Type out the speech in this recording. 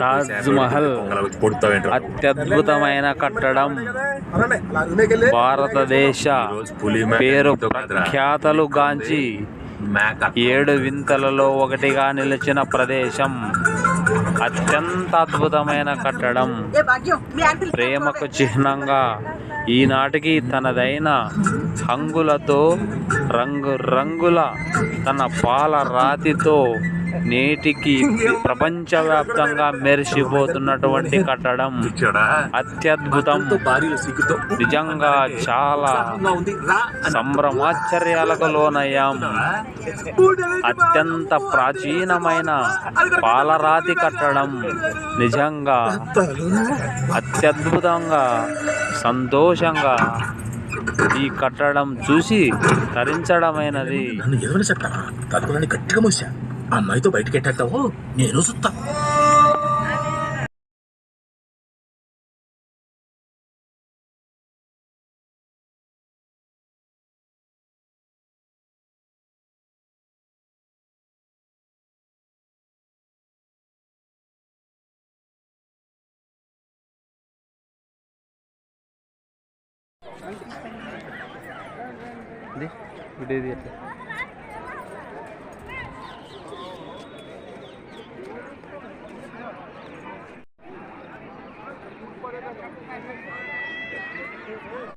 తాజ్ మహల్ అత్యద్భుతమైన కట్టడం. భారతదేశ పేరు ప్రఖ్యాతలు గాంచి 7 వింతలలో ఒకటిగా నిలిచిన ప్రదేశం. అత్యంత అద్భుతమైన కట్టడం. ప్రేమకు చిహ్నంగా ఈనాటికి తనదైన హంగులతో రంగురంగుల తన పాల రాతితో నేటికి ప్రపంచవ్యాప్తంగా మెరిసిపోతున్నటువంటి కట్టడం. అత్యద్భుతం. నిజంగా చాలా సంభ్రమాశ్చర్యాలకు లోనయ్యాం. అత్యంత ప్రాచీనమైన పాలరాతి కట్టడం. నిజంగా అత్యద్భుతంగా సంతోషంగా ఈ కట్టడం చూసి తరించడమైనది. అమ్మాయితో బయటకి ఎట్టావు నేను చూస్తా. విడేది